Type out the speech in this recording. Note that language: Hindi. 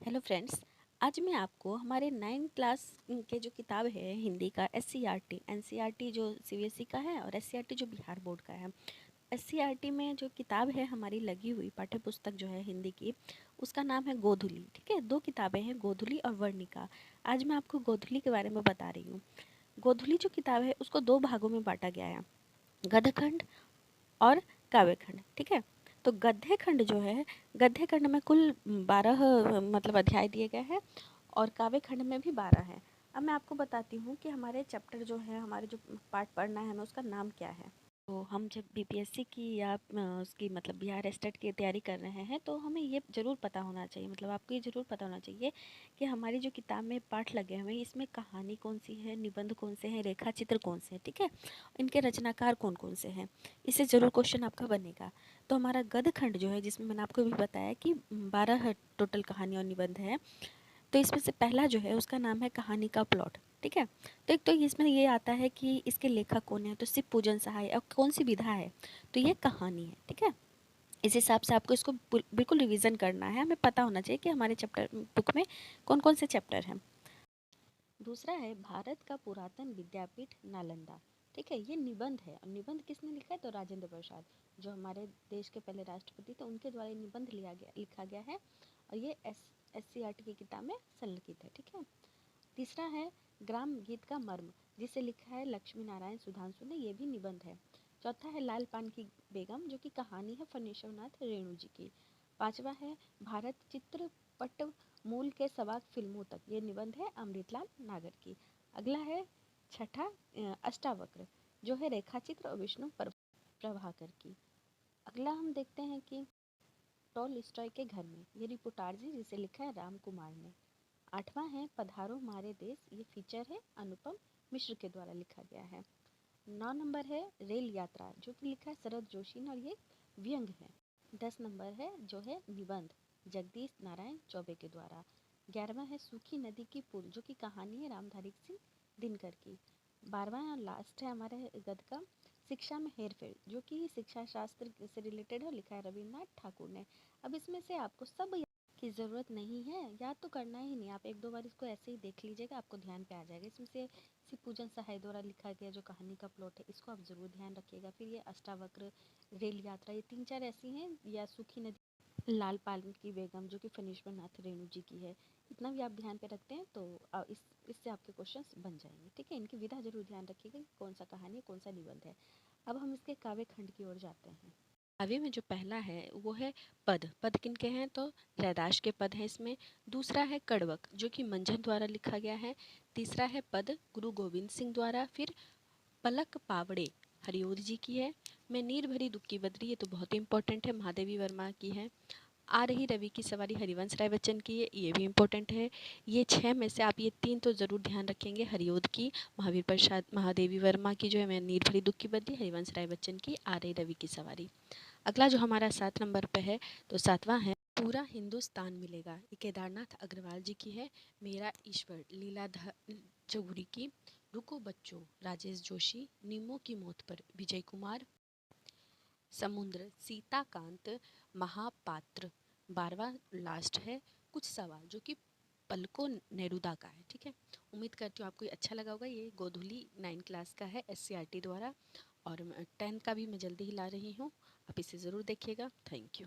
Hello friends. आज मैं आपको हमारे 9 क्लास के जो किताब है हिंदी का एससीईआरटी एनसीईआरटी जो सीबीएसई का है और एससीईआरटी जो बिहार बोर्ड का है। एससीईआरटी में जो किताब है हमारी लगी हुई पाठ्य पुस्तक जो है हिंदी की, उसका नाम है गोधुली। ठीक है, 2 किताबें हैं, गोधुली और वर्णिका। आज मैं आपको गोधुली के बारे में बता रही हूँ। गोधुली जो किताब है उसको 2 भागों में बांटा गया है, गद्यखंड और काव्यखंड। ठीक है, तो गद्य खंड जो है, गद्य खंड में कुल 12 मतलब अध्याय दिए गए हैं और काव्य खंड में भी 12 हैं। अब मैं आपको बताती हूँ कि हमारे चैप्टर जो है, हमारे जो पार्ट पढ़ना है हमें, उसका नाम क्या है। तो हम जब बीपीएससी की या उसकी मतलब बिहार स्टेट की तैयारी कर रहे हैं तो हमें ये ज़रूर पता होना चाहिए, मतलब आपको ये ज़रूर पता होना चाहिए कि हमारी जो किताब में पाठ लगे हुए हैं इसमें कहानी कौन सी है, निबंध कौन से हैं, रेखा चित्र कौन से हैं। ठीक है, इनके रचनाकार कौन कौन से हैं, इससे ज़रूर क्वेश्चन आपका बनेगा। तो हमारा गद्य खंड जो है, जिसमें मैंने आपको भी बताया कि 12 टोटल कहानी और निबंध है, तो इसमें से पहला जो है उसका नाम है कहानी का प्लॉट। ठीक है, तो एक तो इसमें ये आता है कि इसके लेखक कौन है, तो शिव पूजन सहाय और कौन सी विधा है, तो ये कहानी है। ठीक है, इस हिसाब से आपको इसको बिल्कुल रिवीजन करना है, हमें पता होना चाहिए कि हमारे चैप्टर बुक में कौन कौन से चैप्टर हैं। दूसरा है भारत का पुरातन विद्यापीठ नालंदा। ठीक है, ये निबंध है और निबंध किसने लिखा है, तो राजेंद्र प्रसाद, जो हमारे देश के पहले राष्ट्रपति थे, उनके द्वारा निबंध लिखा गया है और ये एससीईआरटी की किताब में संलिखित है। ठीक है, तीसरा है ग्राम गीत का मर्म, जिसे लिखा है लक्ष्मी नारायण सुधांशु ने, ये भी निबंध है। चौथा है लाल पान की बेगम, जो कि कहानी है फणीश्वरनाथ रेणु जी की। पांचवा है भारत चित्रपट मूल के सवा फिल्मों तक, ये निबंध है अमृतलाल नागर की। अगला है छठा अष्टावक्र, जो है रेखाचित्र और विष्णु प्रभाकर की। अगला हम देखते हैं कि टॉलस्टॉय के घर में, ये रिपोर्टाजी, जिसे लिखा है राम कुमार ने। आठवां है पधारो मारे देश, ये फीचर है अनुपम मिश्र के द्वारा लिखा गया है। 9 नंबर है रेल यात्रा, जो कि लिखा है शरद जोशी ने और ये व्यंग है। 10 नंबर है जो है निबंध, जगदीश नारायण चौबे के द्वारा। 11वां है सूखी नदी की पुल, जो कि कहानी है रामधारी सिंह दिनकर की। 12वां और लास्ट है हमारे गद का शिक्षा में हेरफेर, जो कि शिक्षा शास्त्र से रिलेटेड है, लिखा है रविन्द्रनाथ ठाकुर ने। अब इसमें से आपको सब की ज़रूरत नहीं है, याद तो करना ही नहीं, आप एक दो बार इसको ऐसे ही देख लीजिएगा, आपको ध्यान पे आ जाएगा। इसमें से शिव पूजन सहाय द्वारा लिखा गया जो कहानी का प्लॉट है, इसको आप ज़रूर ध्यान रखिएगा। फिर ये अष्टावक्र, रेल यात्रा, ये 3-4 ऐसी हैं, या सूखी नदी, लाल पाल की बेगम, जो कि फणीश्वर नाथ रेणु जी की है। इतना भी आप ध्यान पे रखते हैं तो इससे आपके क्वेश्चंस बन जाएंगे। ठीक है, इनकी विधा जरूर ध्यान रखिएगा कि कौन सा कहानी है, कौन सा निबंध है। अब हम इसके काव्य खंड की ओर जाते हैं। काव्य में जो पहला है वो है पद। पद किनके हैं, तो रैदास के पद हैं इसमें। दूसरा है कड़वक, जो कि मंझन द्वारा लिखा गया है। तीसरा है पद गुरु गोविंद सिंह द्वारा। फिर पलक पावड़े हरिओद जी की है। मैं नीर भरी दुख की बदरी, ये तो बहुत ही इंपॉर्टेंट है, महादेवी वर्मा की है। आ रही रवि की सवारी हरिवंश राय बच्चन की है, ये भी इम्पोर्टेंट है। ये 6 में से आप ये 3 तो ज़रूर ध्यान रखेंगे, हरिओद की, महावीर प्रसाद महादेवी वर्मा की जो है मैं नीर भरी दुख की बदली, हरिवंश राय बच्चन की आ रही रवि की सवारी। अगला जो हमारा 7 नंबर पे है, तो 7वां है पूरा हिंदुस्तान मिलेगा, ये केदारनाथ अग्रवाल जी की है। मेरा ईश्वर लीलाधर चौधरी की। रुको बच्चों राजेश जोशी। नीमों की मौत पर विजय कुमार। समुद्र सीताकांत महापात्र। 12वां लास्ट है कुछ सवाल, जो कि पलको नेरुदा का है। ठीक है, उम्मीद करती हूँ आपको ये अच्छा लगा होगा। ये गोधुली 9 क्लास का है एससीईआरटी द्वारा, और 10 का भी मैं जल्दी ही ला रही हूँ, आप इसे ज़रूर देखिएगा। Thank you.